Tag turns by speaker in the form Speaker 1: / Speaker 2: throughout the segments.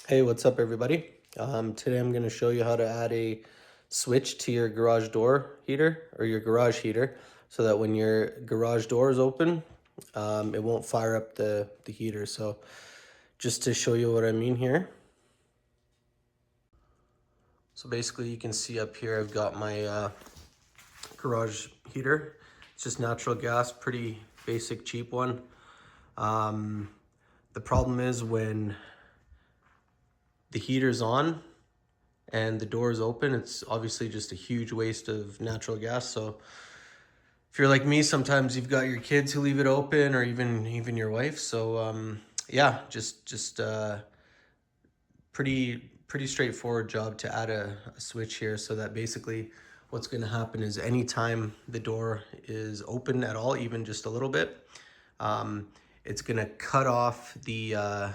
Speaker 1: Hey, what's up everybody? Today I'm going to show you how to add a switch to your garage door heater or your garage heater so that when your garage door is open, it won't fire up the heater. So just to show you what I mean here. So basically you can see up here I've got my garage heater. It's just natural gas, pretty basic, cheap one. The problem is when the heater's on and the door is open, it's obviously just a huge waste of natural gas. So if you're like me, sometimes you've got your kids who leave it open, or even your wife. So yeah, just pretty straightforward job to add a switch here, so that basically what's going to happen is anytime the door is open at all, even just a little bit, it's going to cut off the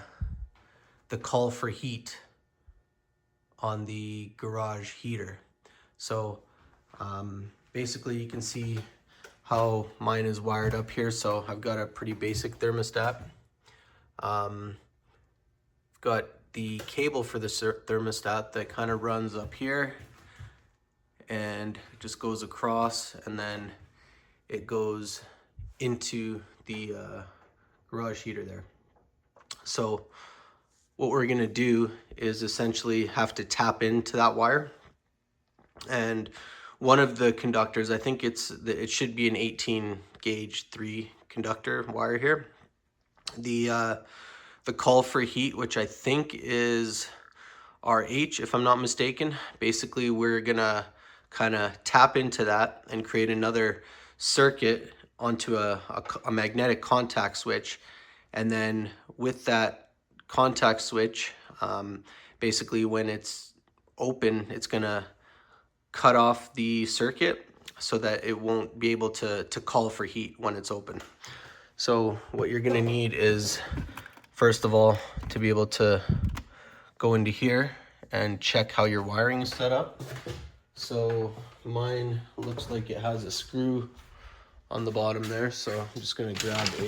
Speaker 1: call for heat on the garage heater. So basically you can see how mine is wired up here. So I've got a pretty basic thermostat. I've got the cable for the thermostat that kind of runs up here and just goes across, and then it goes into the garage heater there. So what we're gonna do is essentially have to tap into that wire, and one of the conductors, I think it should be an 18 gauge 3 conductor wire here. The call for heat, which I think is RH, if I'm not mistaken. Basically, we're gonna kind of tap into that and create another circuit onto a magnetic contact switch. And then with that contact switch, basically when it's open, it's gonna cut off the circuit so that it won't be able to call for heat when it's open. So what you're gonna need is, first of all, to be able to go into here and check how your wiring is set up. So mine looks like it has a screw on the bottom there. So I'm just gonna grab a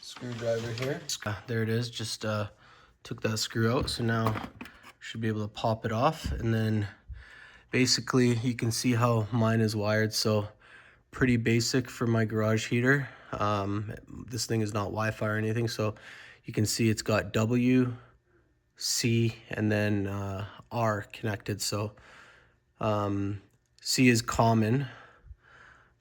Speaker 1: screwdriver here. There it is, just took that screw out. So now should be able to pop it off, and then basically you can see how mine is wired. So pretty basic for my garage heater. This thing is not Wi-Fi or anything, so you can see it's got W, C, and then R connected. So C is common.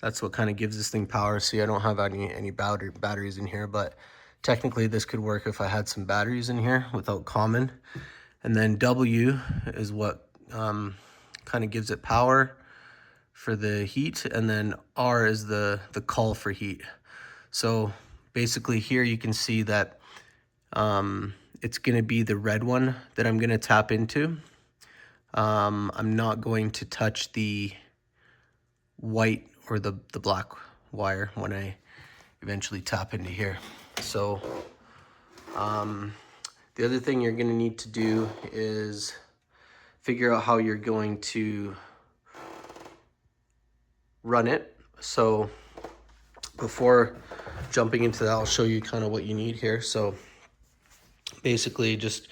Speaker 1: That's what kind of gives this thing power. See, I don't have any batteries in here, but technically this could work if I had some batteries in here without common. And then W is what kind of gives it power for the heat, and then R is the call for heat. So basically here you can see that it's going to be the red one that I'm going to tap into. I'm not going to touch the white or the black wire when I eventually tap into here. So the other thing you're going to need to do is figure out how you're going to run it. So before jumping into that, I'll show you kind of what you need here. So basically just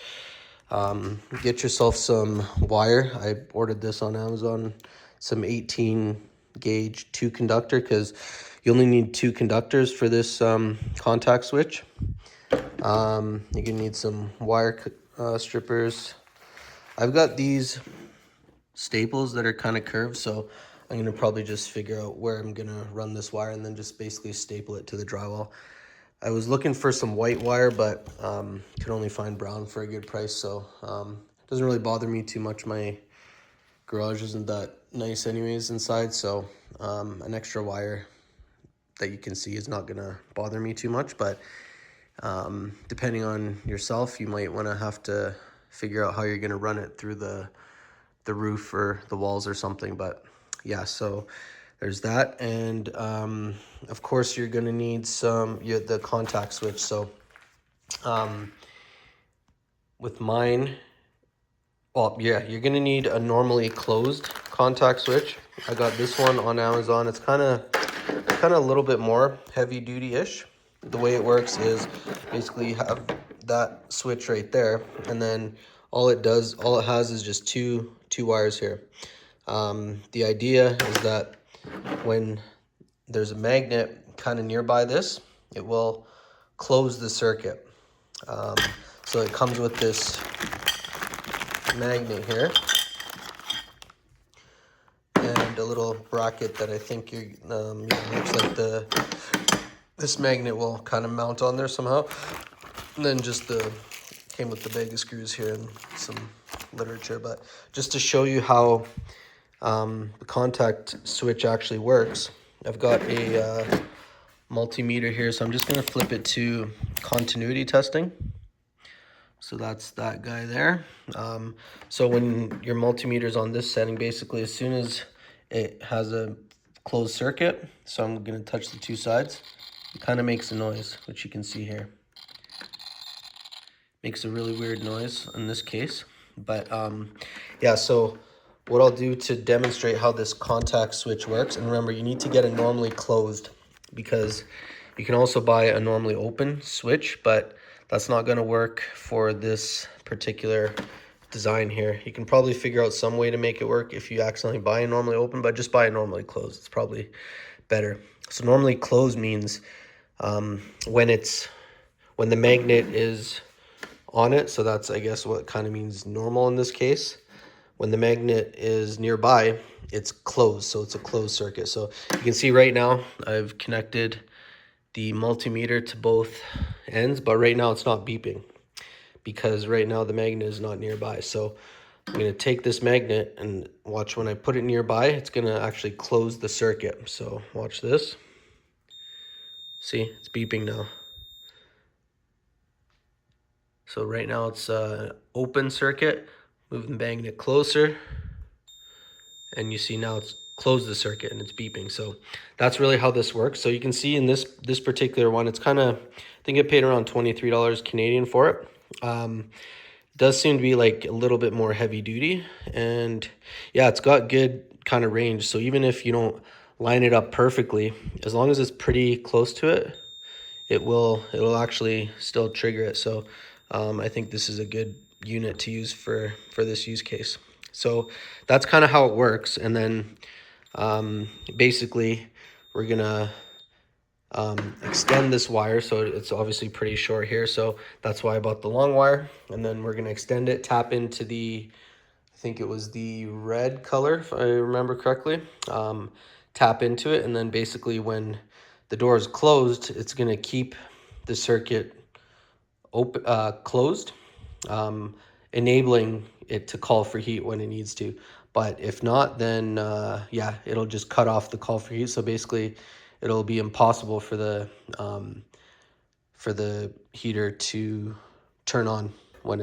Speaker 1: get yourself some wire. I ordered this on Amazon, some 18 gauge 2 conductor, because you only need 2 conductors for this contact switch. You're gonna need some wire strippers. I've got these staples that are kind of curved, so I'm gonna probably just figure out where I'm gonna run this wire and then just basically staple it to the drywall. I was looking for some white wire, but could only find brown for a good price, so it doesn't really bother me too much. My garage isn't that nice anyways inside, so an extra wire that you can see is not gonna bother me too much. But depending on yourself, you might want to have to figure out how you're gonna run it through the roof or the walls or something. But yeah, so there's that. And of course you're gonna need the contact switch. So with mine, well, yeah, you're gonna need a normally closed contact switch. I got this one on Amazon. It's kind of a little bit more heavy duty-ish. The way it works is basically you have that switch right there, and then all it has is just two wires here. The idea is that when there's a magnet kind of nearby this, it will close the circuit. So it comes with this magnet here and a little bracket that I think looks like this magnet will kind of mount on there somehow. And then just came with the bag of screws here and some literature, but just to show you how the contact switch actually works, I've got a multimeter here, so I'm just going to flip it to continuity testing. So that's that guy there. So when your multimeter is on this setting, basically as soon as it has a closed circuit, so I'm going to touch the two sides, it kind of makes a noise, which you can see here. Makes a really weird noise in this case. But yeah, so what I'll do to demonstrate how this contact switch works, and remember, you need to get it normally closed, because you can also buy a normally open switch, but that's not going to work for this particular design here. You can probably figure out some way to make it work if you accidentally buy a normally open, but just buy a normally closed. It's probably better. So normally closed means when the magnet is on it, so that's, I guess, what kind of means normal in this case. When the magnet is nearby, it's closed, so it's a closed circuit. So you can see right now I've connected the multimeter to both ends, but right now it's not beeping because right now the magnet is not nearby. So I'm going to take this magnet and watch, when I put it nearby, it's going to actually close the circuit. So watch this. See, it's beeping now. So right now it's open circuit. Move the magnet closer, and you see now it's closed the circuit and it's beeping. So that's really how this works. So you can see in this particular one, it's kind of, I think I paid around $23 Canadian for it. Does seem to be like a little bit more heavy duty, and yeah, it's got good kind of range. So even if you don't line it up perfectly, as long as it's pretty close to it, it'll actually still trigger it. So I think this is a good unit to use for this use case. So that's kind of how it works. And then basically we're gonna extend this wire, so it's obviously pretty short here, so that's why I bought the long wire. And then we're gonna extend it, tap into the, I think it was the red color if I remember correctly, tap into it, and then basically when the door is closed, it's gonna keep the circuit open, closed, enabling it to call for heat when it needs to. But if not, then yeah, it'll just cut off the call for heat. So basically it'll be impossible for the heater to turn on when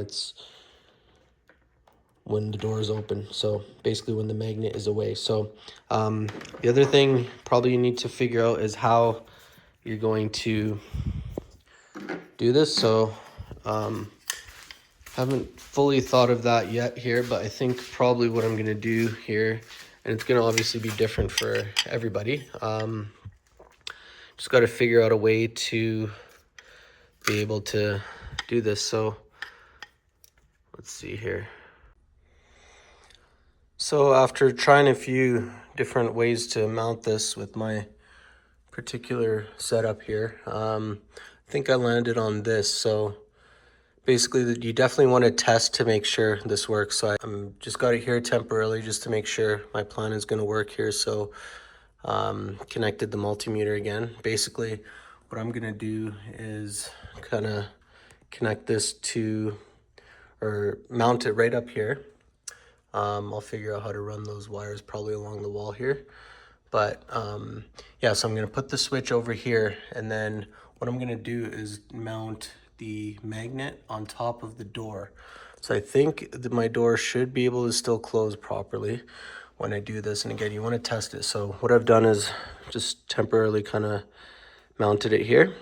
Speaker 1: the door is open. So basically when the magnet is away. So the other thing probably you need to figure out is how you're going to do this. So haven't fully thought of that yet here, but I think probably what I'm gonna do here, and it's gonna obviously be different for everybody, just got to figure out a way to be able to do this. So let's see here. So after trying a few different ways to mount this with my particular setup here, I think I landed on this. So basically you definitely want to test to make sure this works. So I'm just got it here temporarily just to make sure my plan is going to work here. So connected the multimeter again. Basically what I'm going to do is kind of connect this to, or mount it right up here. I'll figure out how to run those wires probably along the wall here. But yeah, so I'm going to put the switch over here, and then what I'm going to do is mount the magnet on top of the door. So I think that my door should be able to still close properly when I do this. And again, you want to test it. So what I've done is just temporarily kind of mounted it here.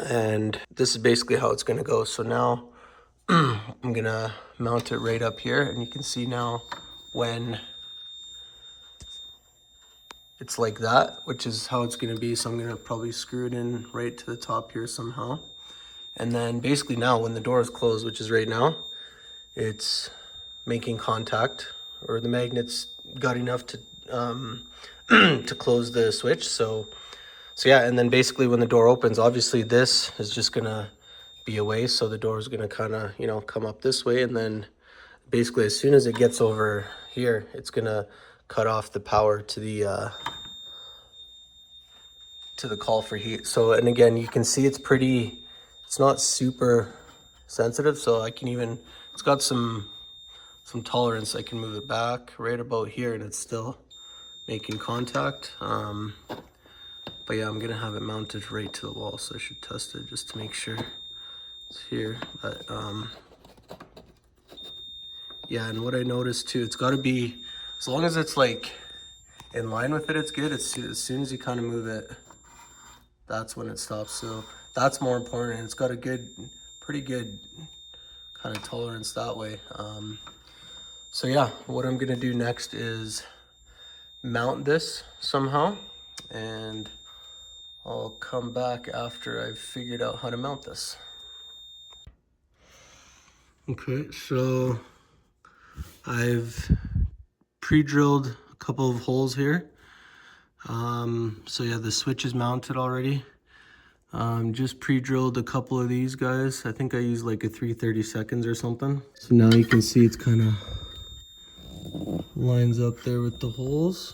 Speaker 1: And this is basically how it's going to go. So now I'm going to mount it right up here. And you can see now when it's like that, which is how it's going to be. So I'm going to probably screw it in right to the top here somehow. And then basically now when the door is closed, which is right now, it's making contact, or the magnet's got enough to to close the switch. So yeah, and then basically when the door opens, obviously this is just gonna be away. So the door is gonna kind of, you know, come up this way, and then basically as soon as it gets over here, it's gonna cut off the power to the call for heat. So, and again, you can see it's not super sensitive. So I can even, it's got some tolerance. I can move it back right about here and it's still making contact. But yeah, I'm gonna have it mounted right to the wall. So I should test it just to make sure it's here. But yeah, and what I noticed too, it's gotta be, as long as it's like in line with it, it's good. As soon as you kind of move it, that's when it stops. So that's more important. It's got a pretty good kind of tolerance that way. So yeah, what I'm gonna do next is mount this somehow, and I'll come back after I've figured out how to mount this. Okay, so I've pre-drilled a couple of holes here. So yeah, the switch is mounted already. Just pre-drilled a couple of these guys. I think I used like a 3/32 or something. So now you can see it's kind of lines up there with the holes.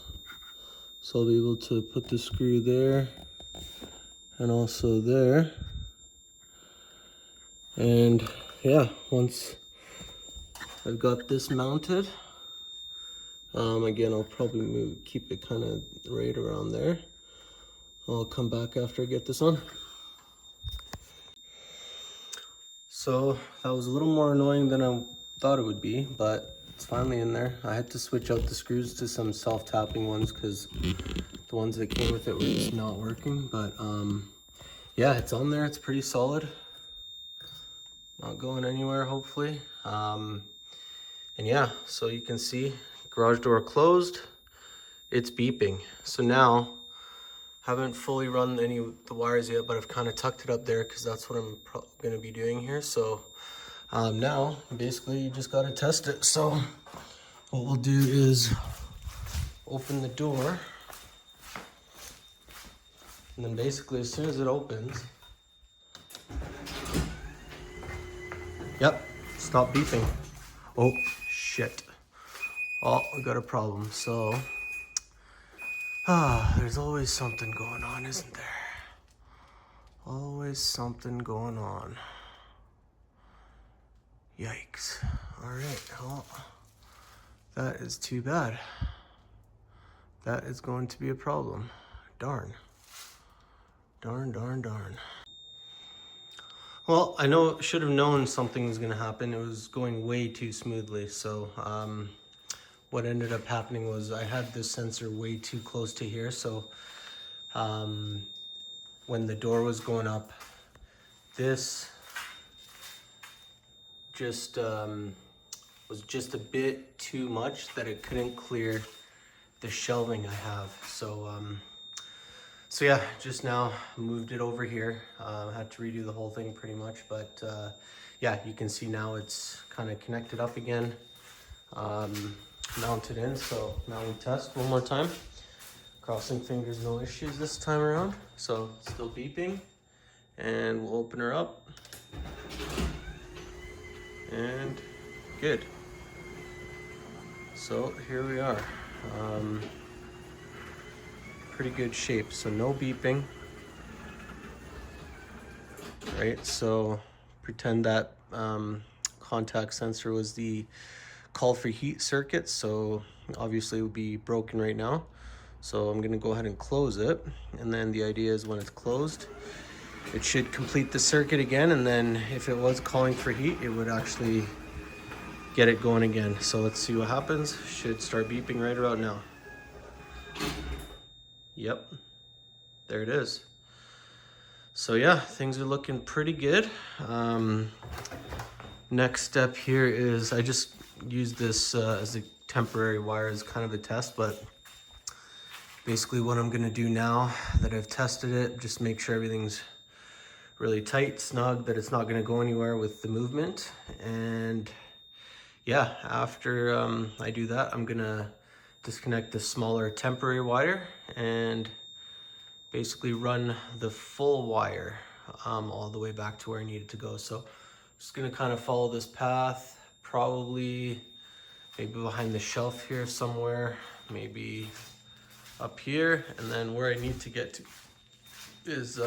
Speaker 1: So I'll be able to put the screw there and also there. And yeah, once I've got this mounted, again, I'll probably keep it kind of right around there. I'll come back after I get this on. So that was a little more annoying than I thought it would be, but it's finally in there. I had to switch out the screws to some self-tapping ones because the ones that came with it were just not working. But yeah, it's on there. It's pretty solid. Not going anywhere, hopefully. And yeah, so you can see garage door closed. It's beeping. So now, haven't fully run any of the wires yet, but I've kind of tucked it up there because that's what I'm going to be doing here. So now, basically, you just got to test it. So what we'll do is open the door. And then basically, as soon as it opens, yep, stop beeping. Oh, shit. Oh, we got a problem. So, there's always something going on, isn't there? Always something going on. Yikes. All right, well, that is too bad. That is going to be a problem. Darn. Darn, darn, darn. Well, I should have known something was gonna happen. It was going way too smoothly. So what ended up happening was I had this sensor way too close to here. So when the door was going up, this just was just a bit too much that it couldn't clear the shelving I have. So so yeah, just now moved it over here. Had to redo the whole thing pretty much, but yeah, you can see now it's kind of connected up again, mounted in. So now we test one more time. Crossing fingers, no issues this time around. So still beeping, and we'll open her up. And good. So here we are. Pretty good shape, so no beeping. Right, so pretend that contact sensor was the call for heat circuit, so obviously it would be broken right now. So I'm gonna go ahead and close it, and then the idea is when it's closed, it should complete the circuit again, and then if it was calling for heat, it would actually get it going again. So let's see what happens. Should start beeping right about now. Yep, there it is. So yeah, things are looking pretty good. Next step here is I just used this as a temporary wire as kind of a test, but basically what I'm gonna do now that I've tested it, just make sure everything's really tight, snug, that it's not gonna go anywhere with the movement. And yeah, after I do that, I'm gonna disconnect the smaller temporary wire and basically run the full wire all the way back to where I need it to go. So I'm just gonna kind of follow this path, probably maybe behind the shelf here somewhere, maybe up here, and then where I need to get to is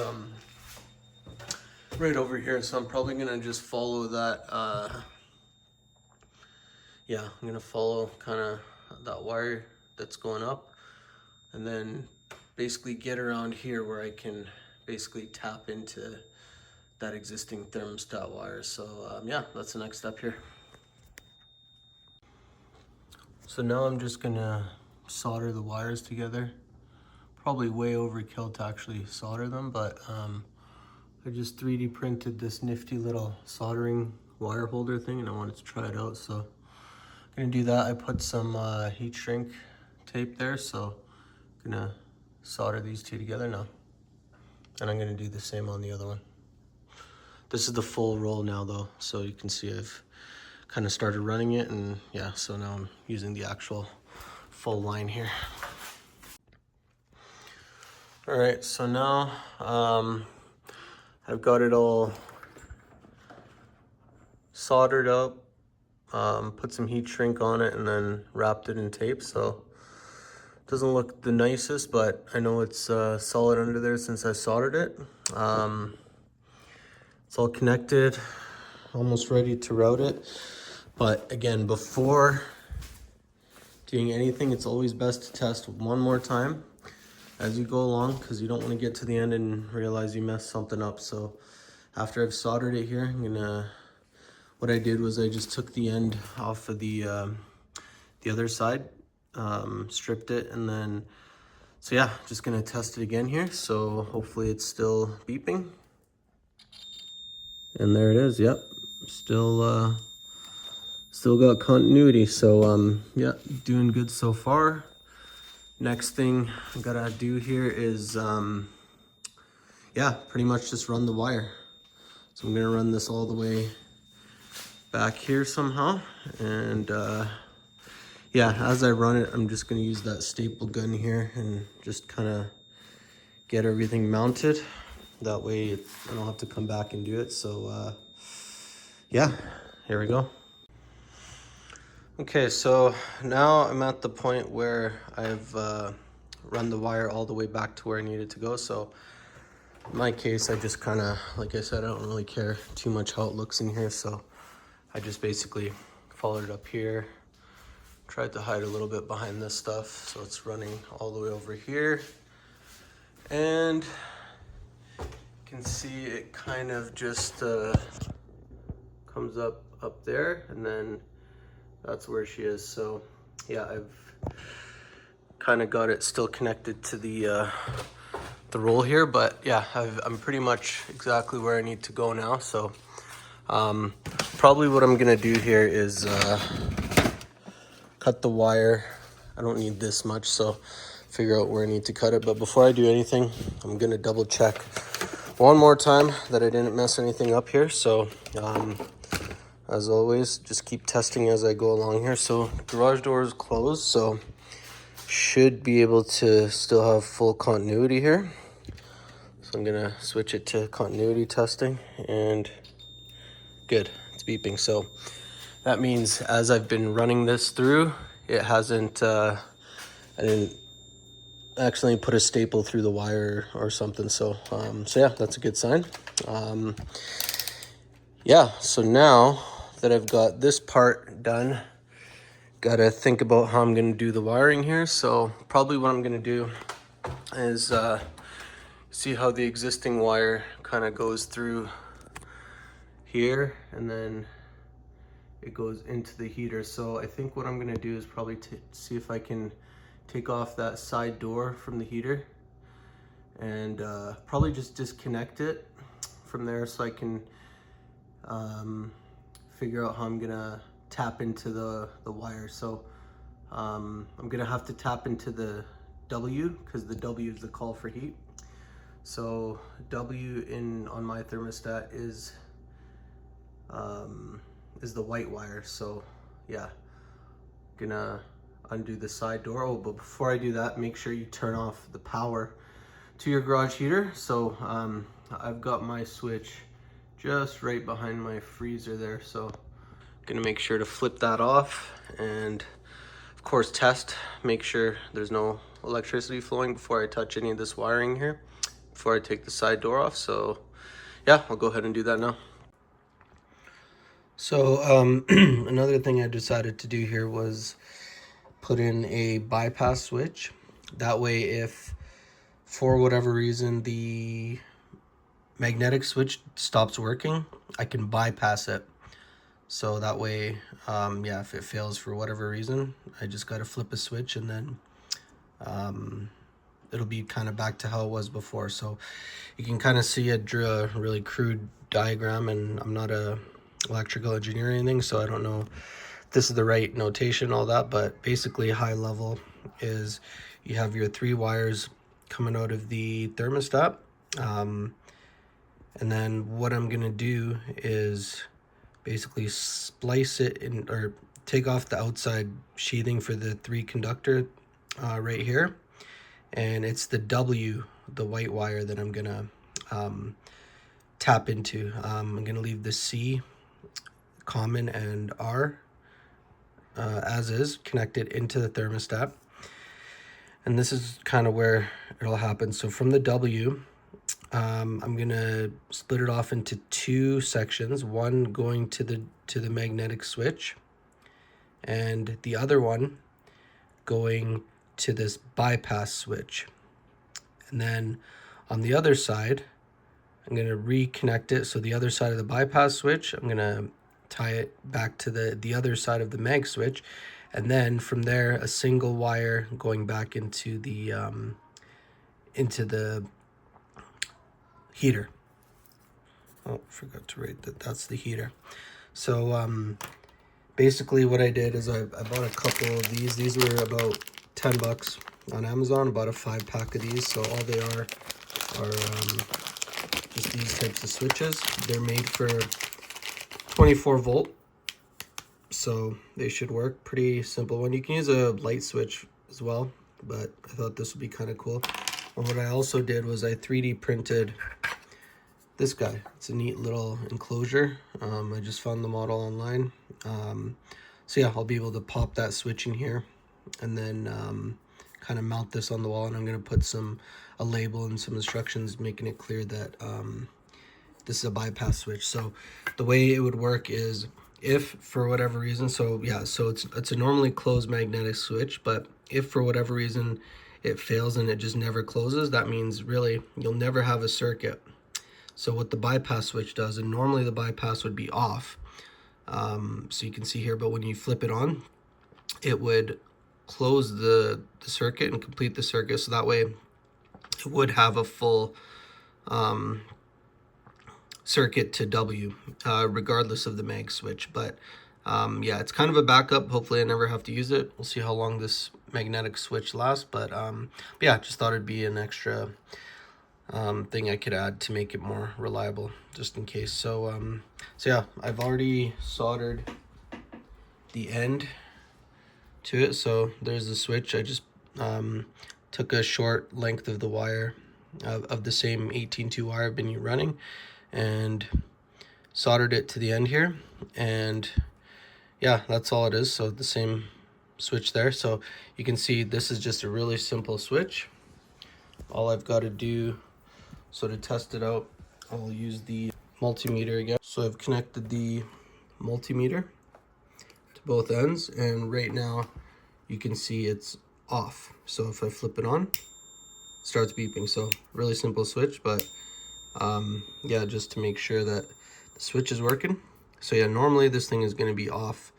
Speaker 1: right over here. So I'm probably gonna just follow that, yeah, I'm gonna follow kind of that wire that's going up, and then basically get around here where I can basically tap into that existing thermostat wire. So yeah, that's the next step here. So now I'm just gonna solder the wires together. Probably way overkill to actually solder them, but I just 3D printed this nifty little soldering wire holder thing, and I wanted to try it out. So I'm gonna do that. I put some heat shrink tape there, so I'm gonna solder these two together now. And I'm gonna do the same on the other one. This is the full roll now though, so you can see I've kind of started running it, and yeah, so now I'm using the actual full line here. All right, so now I've got it all soldered up, put some heat shrink on it, and then wrapped it in tape. So it doesn't look the nicest, but I know it's solid under there since I soldered it. It's all connected, almost ready to route it. But again, before doing anything, it's always best to test one more time as you go along, because you don't want to get to the end and realize you messed something up. So after I've soldered it here, what I did was I just took the end off of the other side, stripped it, and then, so yeah, just gonna test it again here. So hopefully it's still beeping. And there it is, yep, still got continuity. So yeah, doing good so far. Next thing I gotta do here is, yeah, pretty much just run the wire. So I'm gonna run this all the way back here somehow. And yeah, as I run it, I'm just gonna use that staple gun here and just kind of get everything mounted. That way I don't have to come back and do it. So yeah, here we go. Okay, so now I'm at the point where I've run the wire all the way back to where I need it to go. So in my case, I just kind of, like I said, I don't really care too much how it looks in here. So I just basically followed it up here, tried to hide a little bit behind this stuff. So it's running all the way over here. And you can see it kind of just comes up there, and then that's where she is. So yeah, I've kind of got it still connected to the roll here, but yeah, I'm pretty much exactly where I need to go now. So probably what I'm gonna do here is cut the wire. I don't need this much, so figure out where I need to cut it. But before I do anything, I'm gonna double check one more time that I didn't mess anything up here. So as always, just keep testing as I go along here. So garage door is closed, so should be able to still have full continuity here. So I'm gonna switch it to continuity testing, and good, it's beeping. So that means as I've been running this through, it hasn't, I didn't accidentally put a staple through the wire or something. So yeah, that's a good sign. Yeah, so now that I've got this part done, gotta think about how I'm gonna do the wiring here. So probably what I'm gonna do is see how the existing wire kind of goes through here, and then it goes into the heater. So I think what I'm gonna do is probably see if I can take off that side door from the heater, and probably just disconnect it from there so I can figure out how I'm gonna tap into the wire. So I'm gonna have to tap into the W, because the W is the call for heat. So W on my thermostat is the white wire. So yeah, gonna undo the side door. Oh, but before I do that, make sure you turn off the power to your garage heater. So I've got my switch just right behind my freezer there. So gonna make sure to flip that off and of course test, make sure there's no electricity flowing before I touch any of this wiring here, before I take the side door off. So yeah, I'll go ahead and do that now. So another thing I decided to do here was put in a bypass switch. That way, if for whatever reason the magnetic switch stops working, I can bypass it. So that way, yeah, if it fails for whatever reason, I just got to flip a switch and then it'll be kind of back to how it was before. So you can kind of see I drew a really crude diagram, and I'm not a electrical engineer or anything, so I don't know if this is the right notation, all that, but basically high level is you have your 3 wires coming out of the thermostat, and then what I'm gonna do is basically splice it in, or take off the outside sheathing for the 3 conductor right here, and it's the W, the white wire, that I'm gonna tap into. I'm gonna leave the C common and R as is connected into the thermostat, and this is kind of where it'll happen. So from the W, I'm gonna split it off into 2 sections, one going to the magnetic switch and the other one going to this bypass switch. And then on the other side, I'm gonna reconnect it. So the other side of the bypass switch, I'm gonna tie it back to the other side of the mag switch, and then from there a single wire going back into the heater. Oh, forgot to write that that's the heater. So basically what I did is I bought a couple of these. These were about 10 bucks on Amazon, about a 5-pack of these. So all they are just these types of switches. They're made for 24 volt, so they should work. Pretty simple one. You can use a light switch as well, but I thought this would be kind of cool. And what I also did was I 3D printed this guy. It's a neat little enclosure. I just found the model online. So yeah, I'll be able to pop that switch in here and then kind of mount this on the wall, and I'm going to put a label and some instructions making it clear that this is a bypass switch. So the way it would work is, if for whatever reason, so yeah, so it's a normally closed magnetic switch, but if for whatever reason it fails and it just never closes, that means really you'll never have a circuit. So what the bypass switch does, and normally the bypass would be off, so you can see here, but when you flip it on, it would close the circuit and complete the circuit, so that way it would have a full circuit to W, regardless of the mag switch. But yeah, it's kind of a backup. Hopefully I never have to use it. We'll see how long this magnetic switch lasts, but yeah, just thought it'd be an extra thing I could add to make it more reliable, just in case. So so yeah, I've already soldered the end to it. So there's the switch. I just took a short length of the wire of the same 18-2 wire I've been running, and soldered it to the end here, and yeah, that's all it is. So the same switch there. So you can see this is just a really simple switch. All I've got to do, so to test it out, I'll use the multimeter again. So I've connected the multimeter to both ends, and right now you can see it's off. So if I flip it on, it starts beeping. So really simple switch, but yeah, just to make sure that the switch is working. So yeah, normally this thing is going to be off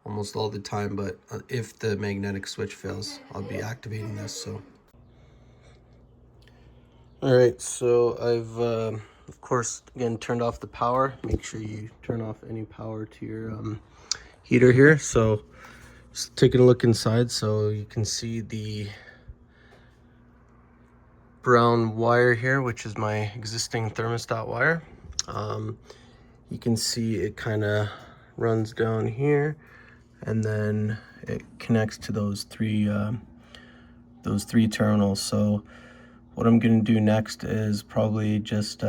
Speaker 1: almost all the time, but if the magnetic switch fails, I'll be activating this. So all right, so I've of course again turned off the power. Make sure you turn off any power to your heater here. So just taking a look inside, so you can see the brown wire here, which is my existing thermostat wire. You can see it kind of runs down here, and then it connects to those three terminals. So what I'm going to do next is probably just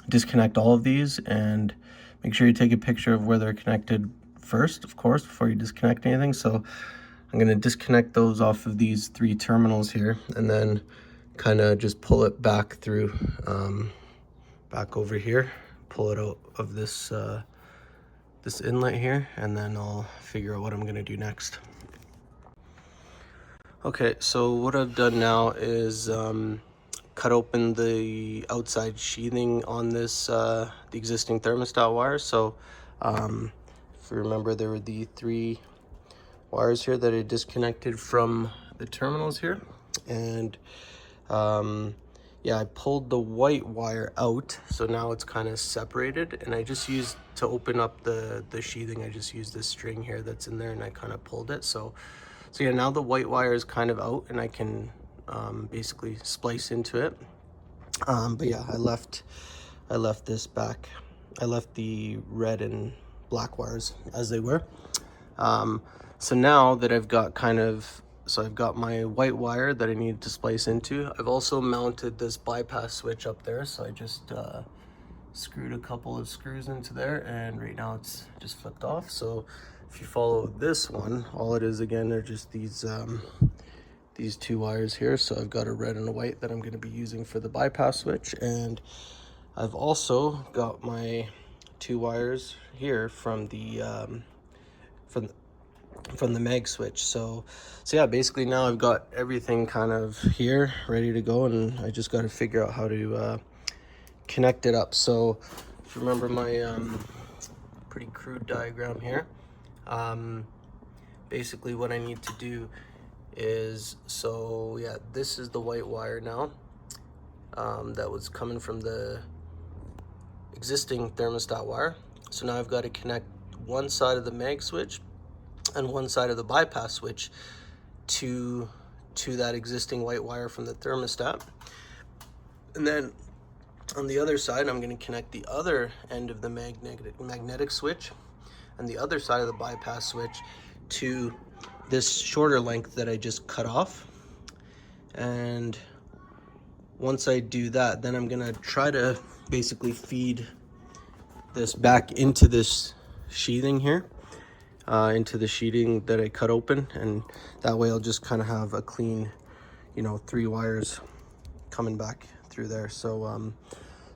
Speaker 1: disconnect all of these, and make sure you take a picture of where they're connected first, of course, before you disconnect anything. So I'm going to disconnect those off of these three terminals here, and then kind of just pull it back through, back over here, pull it out of this this inlet here, and then I'll figure out what I'm going to do next. Okay, so what I've done now is cut open the outside sheathing on this the existing thermostat wire. So if you remember, there were the three wires here that I disconnected from the terminals here, and yeah, I pulled the white wire out, so now it's kind of separated, and I just used, to open up the sheathing, I just used this string here that's in there, and I kind of pulled it. So yeah, now the white wire is kind of out, and I can basically splice into it. But yeah, I left this back. I left the red and black wires as they were. So now that I've got I've got my white wire that I need to splice into. I've also mounted this bypass switch up there, so I just screwed a couple of screws into there, and right now it's just flipped off. So if you follow this one, all it is again are just these two wires here. So I've got a red and a white that I'm going to be using for the bypass switch, and I've also got my two wires here from the mag switch. So yeah, basically now I've got everything kind of here ready to go, and I just got to figure out how to connect it up. So if you remember my pretty crude diagram here, basically what I need to do is, so yeah, this is the white wire now that was coming from the existing thermostat wire. So now I've got to connect one side of the mag switch and one side of the bypass switch to that existing white wire from the thermostat. And then on the other side, I'm going to connect the other end of the magnetic switch and the other side of the bypass switch to this shorter length that I just cut off. And once I do that, then I'm going to try to basically feed this back into this sheathing here, into the sheeting that I cut open, and that way I'll just kind of have a clean, you know, three wires coming back through there. So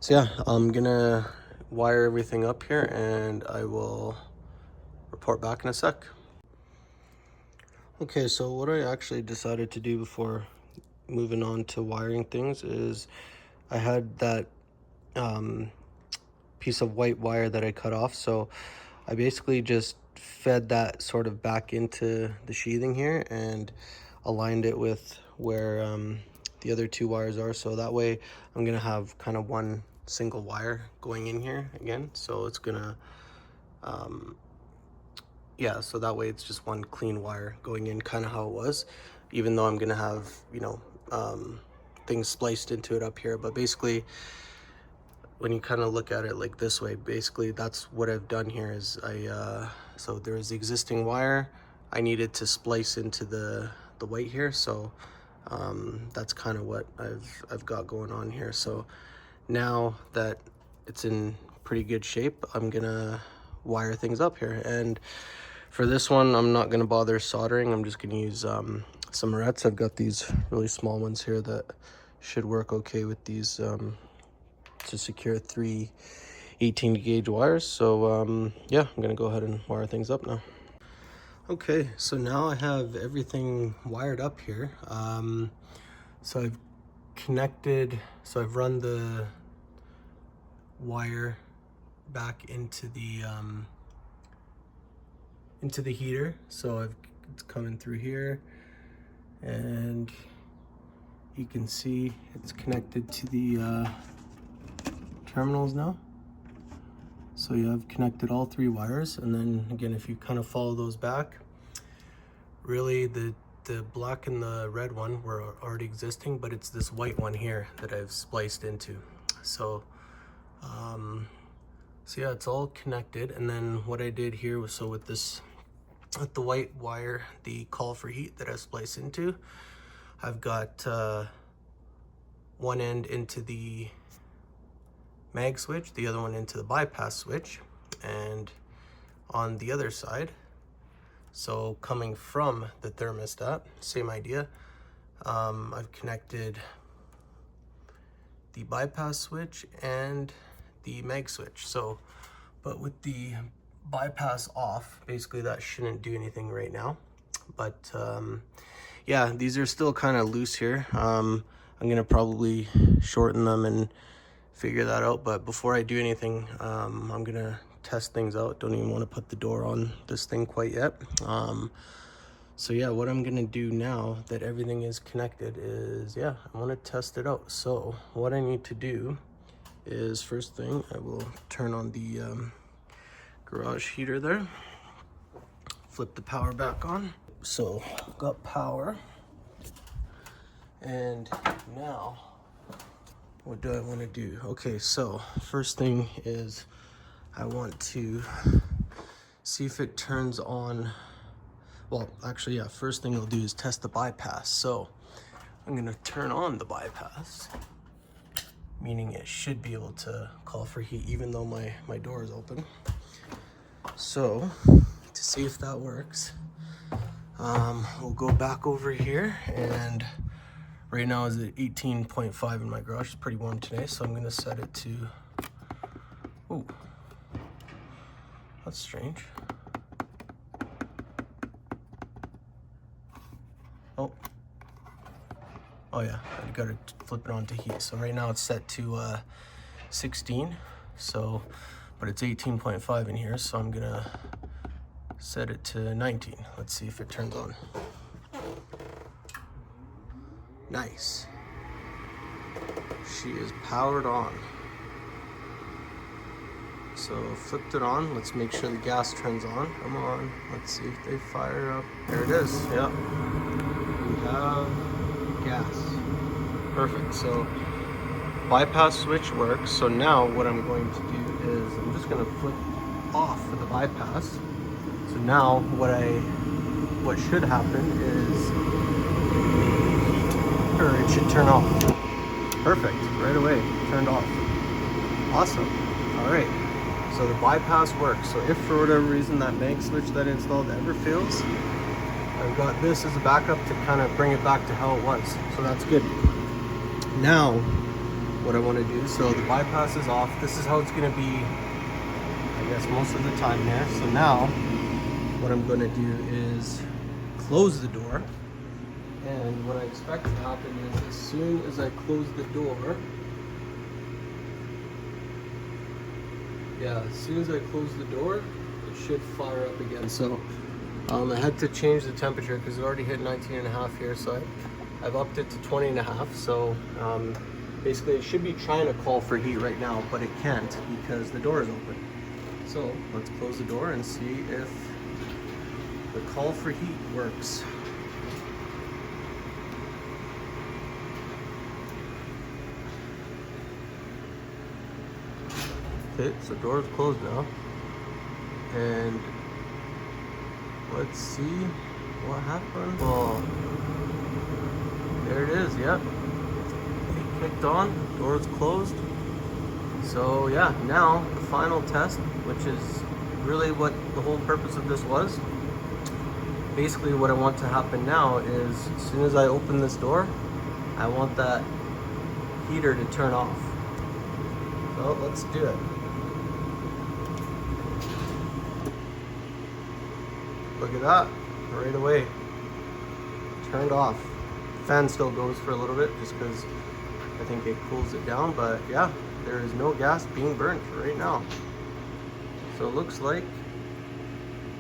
Speaker 1: yeah, I'm gonna wire everything up here, and I will report back in a sec. Okay, so what I actually decided to do before moving on to wiring things is, I had that piece of white wire that I cut off, so I basically just fed that sort of back into the sheathing here and aligned it with where the other two wires are. So that way I'm gonna have kind of one single wire going in here again. So it's gonna yeah, so that way it's just one clean wire going in, kind of how it was, even though I'm gonna have, you know, things spliced into it up here. But basically, when you kind of look at it like this way, basically that's what I've done here is so there's the existing wire I needed to splice into the white here. So that's kind of what I've got going on here. So now that it's in pretty good shape, I'm gonna wire things up here. And for this one, I'm not gonna bother soldering. I'm just gonna use some barrettes. I've got these really small ones here that should work okay with these to secure three 18 gauge wires. So yeah, I'm gonna go ahead and wire things up now. Okay, so now I have everything wired up here. So I've connected, so I've run the wire back into the heater. So it's coming through here, and you can see it's connected to the terminals now. So you have connected all three wires, and then again, if you kind of follow those back, really the the black and the red one were already existing, but it's this white one here that I've spliced into. So, so yeah, it's all connected. And then what I did here was, so with this, with the white wire, the call for heat that I spliced into, I've got one end into the mag switch, the other one into the bypass switch, and on the other side, so coming from the thermostat, same idea, I've connected the bypass switch and the mag switch. So, but with the bypass off, basically that shouldn't do anything right now. But yeah, these are still kind of loose here. I'm gonna probably shorten them and figure that out. But before I do anything, I'm gonna test things out. Don't even want to put the door on this thing quite yet. So yeah, what I'm gonna do now that everything is connected is, yeah, I want to test it out. So what I need to do is, first thing, I will turn on the garage heater there, flip the power back on. So I've got power, and now what do I want to do? Okay, so first thing is I want to see if it turns on. Well, actually, yeah, first thing I'll do is test the bypass. So I'm gonna turn on the bypass, meaning it should be able to call for heat even though my door is open. So to see if that works, we'll go back over here, and right now is at 18.5 in my garage. It's pretty warm today, so I'm gonna set it to, oh, that's strange. Oh yeah, I gotta flip it on to heat. So right now it's set to 16, so, but it's 18.5 in here, so I'm gonna set it to 19. Let's see if it turns on. Nice. She is powered on. So flipped it on. Let's make sure the gas turns on. Come on. Let's see if they fire up. There it is. Yep. We have gas. Perfect. So bypass switch works. So now what I'm going to do is I'm just going to flip off for the bypass. So now what should happen is heat, or it should turn off. Perfect. Right away. Turned off. Awesome. All right. So the bypass works. So if for whatever reason that mag switch that I installed ever fails, I've got this as a backup to kind of bring it back to how it was. So that's good. Now, what I want to do, so the bypass is off. This is how it's going to be, I guess, most of the time here. So now, what I'm going to do is close the door. And what I expect to happen is, as soon as I close the door, yeah, as soon as I close the door, it should fire up again. So I had to change the temperature because it already hit 19.5 here, so I've upped it to 20.5. So basically it should be trying to call for heat right now, but it can't because the door is open. So let's close the door and see if the call for heat works. Okay, so door is closed now, and let's see what happened. Oh, there it is. Yep, it kicked on. Door is closed. So yeah, now the final test, which is really what the whole purpose of this was. Basically, what I want to happen now is, as soon as I open this door, I want that heater to turn off. So let's do it. Look at that, right away, turned off. Fan still goes for a little bit just because I think it cools it down, but yeah, there is no gas being burnt right now. So it looks like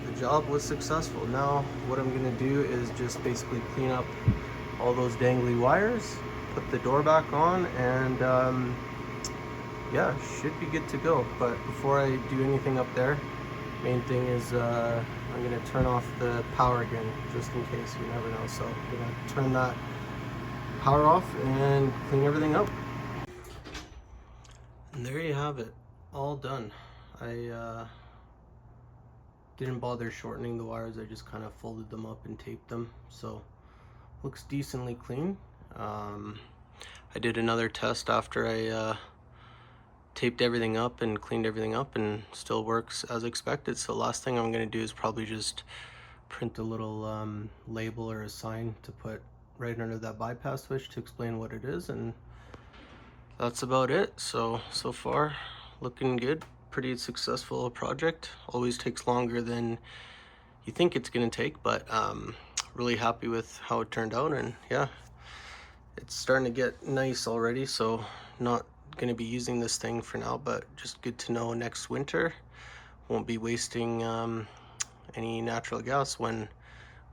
Speaker 1: the job was successful. Now what I'm gonna do is just basically clean up all those dangly wires, put the door back on, and yeah, should be good to go. But before I do anything up there, Main thing is I'm gonna turn off the power again, just in case, you never know. So I'm gonna turn that power off and clean everything up. And there you have it, all done. I didn't bother shortening the wires, I just kind of folded them up and taped them, so looks decently clean. I did another test after I taped everything up and cleaned everything up, and still works as expected. So last thing I'm going to do is probably just print a little label or a sign to put right under that bypass switch to explain what it is, and that's about it. So far looking good, pretty successful project. Always takes longer than you think it's going to take, but really happy with how it turned out. And yeah, it's starting to get nice already, so not going to be using this thing for now, but just good to know next winter won't be wasting any natural gas when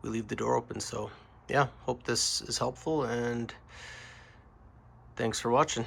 Speaker 1: we leave the door open. So yeah, hope this is helpful, and thanks for watching.